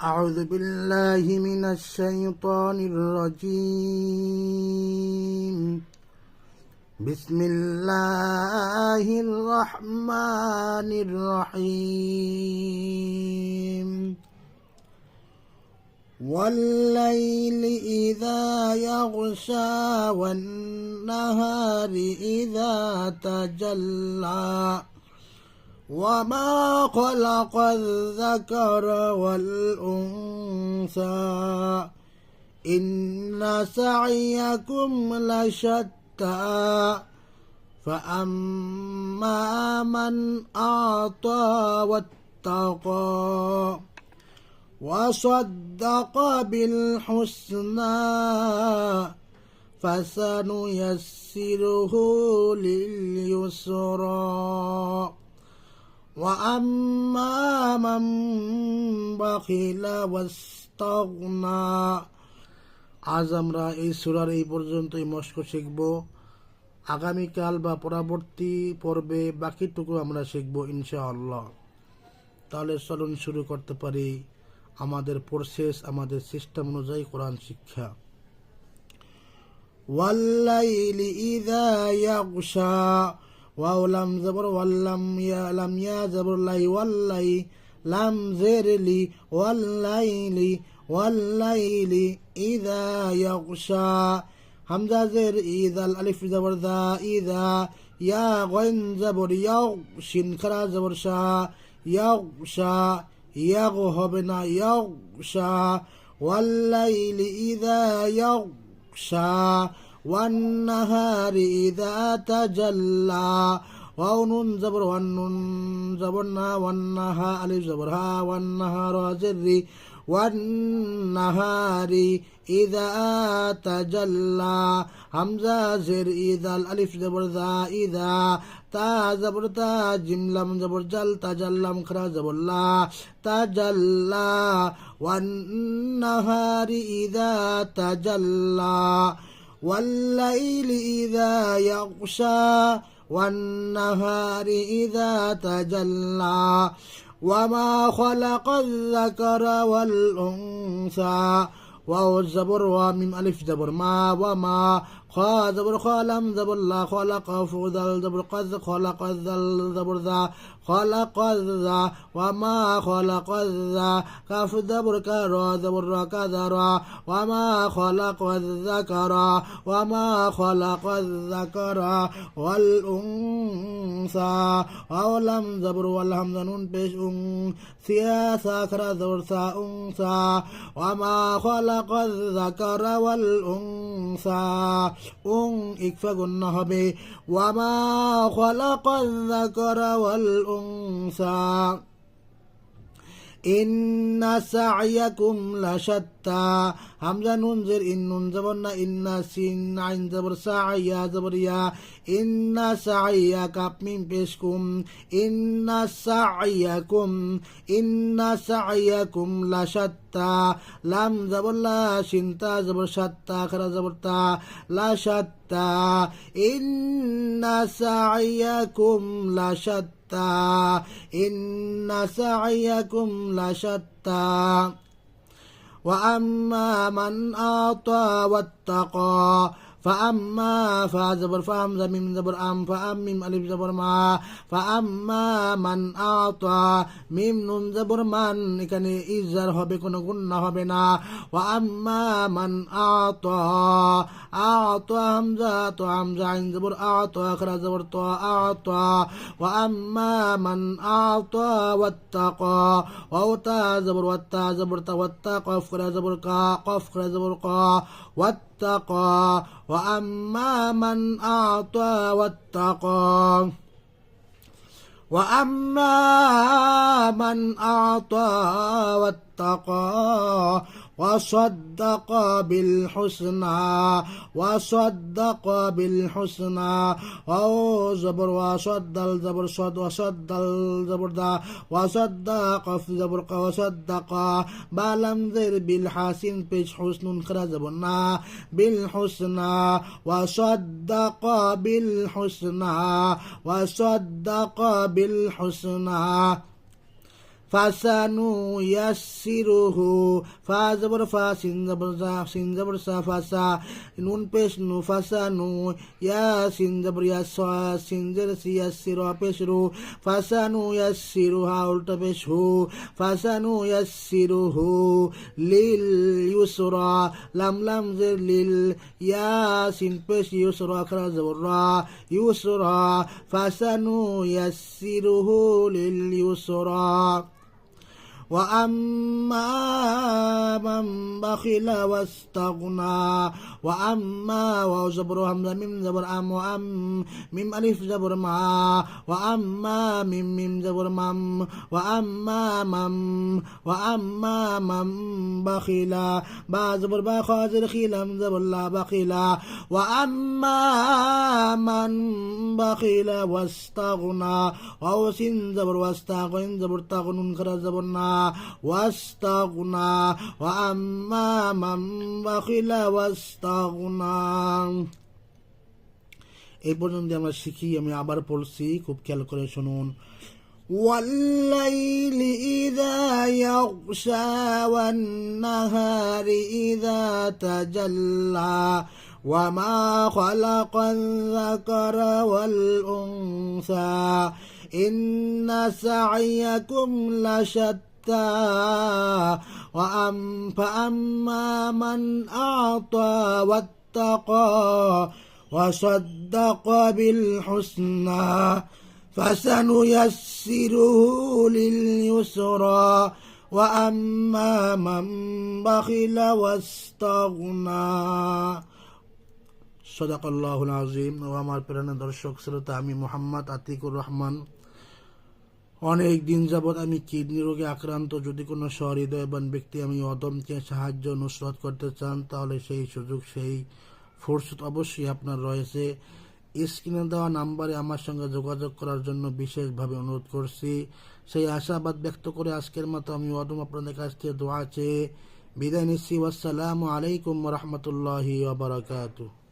أعوذ بالله من الشيطان الرجيم. بسم الله الرحمن الرحيم. والليل إذا يغشى والنهار إذا تجلى وما خلق الذكر والأنثى إن سعيكم لشتى فأما من أعطى واتقى وصدق بالحسنى فسنيسره لليسرى وأما من بخل واستغنى। আজ আমরা এই সূরার এই পর্যন্তই মস্ক শিখব। আগামীকাল বা পরবর্তী পর্বে বাকিটুকু আমরা শিখব ইনশাআল্লাহ। তাহলে চলুন শুরু করতে পারি আমাদের প্রসেস, আমাদের সিস্টেম অনুযায়ী কোরআন শিক্ষা। ওয়াল্লাইলি ইযা ইয়াগশা ওয়াও লাম জবর ওয়াল্লাম ইয়া লাম ইয়া জবর লাই ওয়াল্লাই লাম জেরলি ওয়াল্লাইলি ওয়াল্লাইলি ইযা ইয়াগশা হামজা জের ইদাল আলিফ জবর দা ইযা ইয়া গাইন জবর ইয়াও শিন খারা জবর শা ইয়াগশা ইয়াগ হবে না ইয়াগশা ওয়াল্লাইলি ইযা ইয়াগশা والنهار إذا تجلى واو نون زبر والنون زبرنا والنها ألف زبرها والنهار زري والنهار إذا تجلى همزة زر إذا الألف زبر ذا إذا تا زبر تا جملم زبر جل تجلم خرا زبر لا تجلى والنهار إذا تجلى والليل إذا يغشى والنهار إذا تجلى وما خلق الذكر والأنثى واو الزبر وميم ألف زبر ما وما خا زبر خالم زبر لا خلق فذل زبر قذ خلق الذل زبر ذا خلق ذا وما خلق ذا كاف زبر كرا زبر كذرا وما خلق الذكر وما خلق الذكر والأنثى أولم زبر والهمز نون بيش ثياثا كرا زبر ثا أنثى وما خلق الذكر والأنثى ইকফা গুণ হবে ওয়ামা খালাকাল যাকারা ওয়াল উনসা ইন্না সা'য়াকুম লাশাত্তা হামজা নুন জের ইন নুন জবর না ইন্না সিন আইন জবর সা'য়া জবর ইয়া ইন্না সা'য়াকা মিম পেশকুম ইন্না সা'য়াকুম লাশাত্তা লাম জবর লা শিন তা জবর শাত্তা খারা জবর তা লাশাত্তা ইন্না সা'য়াকুম লাশাত্তা ইন্না সা'য়াকুম লাশাত্তা وأما من أعطى واتقى فأما فزبر فهم زميم زبر أم فأم ميم ألف زبر ما فأما من أعطى ميم نون زبر من এখানে ইজার হবে, কোনো গুণনা হবে না। وأما من أعطى হামজা তো হামজা আইন জবর আ'তা আখরা জবর তো আ'তা وأما من أعطى واتقى ওয়াও তা জবর ওয়াত্তা জবর তা ওয়াত্তা কফ করা জবর কা কফ করা জবর কা واتقى وأما من أعطى واتقى وأما من أعطى واتقى وصدق بالحسنى أو زبر وصدل زبر صد وصدل زبر دا وصدق زبر وصدق بالم زر بالحسن بيش حسن خرا زبرنا بالحسنى وصدق بالحسنى فسنيسره فا زبر فا سين زبر زا سين زبر سا فسا نون পেশ নু ফাসানু ইয়া সিন জবর ইয়া সা সিন জের সি ইয়াসিরু পেশ রু ফাসানু ইয়াসিরু হা উল্টা পেশ হু ফাসানু ইয়াসিরুহু লিল ইউসরা লাম লাম জের লিল ইয়া সিন পেশ ইউসরা খরা জবর রা ইউসরা ফাসানু ইয়াসিরুহু লিল ইউসরা وأما من بخل واستغنى وأما واو زبر همزة ميم زبر أم وأم ميم ألف زبر ما وأما ميم زبر مم وأما من بخل با زبر با خازر خيلم زبر لا بخل وأما من بخل واستغنى واو سين زبر واستغن زبر تغنون خرا زبر نا واستغنى وأما من بخل واستغنى এই পর্যন্ত আমরা শিখি আমি আবার পড়ছি খুব খেয়াল করে শুনুন والليل إذا يغشى والنهار إذا تجلى وما خلق الذكر والأنثى إن سعيكم لشتى فأما من أعطى واتقى وصدق بالحسنى فسنيسره لليسرى وأما من بخل واستغنى সদাকাল্লাহুল আযীম। ও আমার প্রিয় দর্শক শ্রোতা, আমি মোহাম্মদ আতিকুর রহমান। অনেক দিন যাবৎ আমি কিডনি রোগে আক্রান্ত। যদি কোনো সহৃদয়বান ব্যক্তি আমি অদমকে সাহায্য নুসরত করতে চান তাহলে সেই সুযোগ সেই ফুরসত অবশ্যই আপনার রয়েছে। স্ক্রিনে দেওয়া নাম্বারে আমার সঙ্গে যোগাযোগ করার জন্য বিশেষভাবে অনুরোধ করছি। সেই আশাবাদ ব্যক্ত করে আজকের মতো আমি অদম আপনাদের কাছ থেকে দোয়া চেয়ে বিদায় নিচ্ছি। আসসালামু আলাইকুম ওয়া রাহমাতুল্লাহি ওয়া বারাকাতুহু।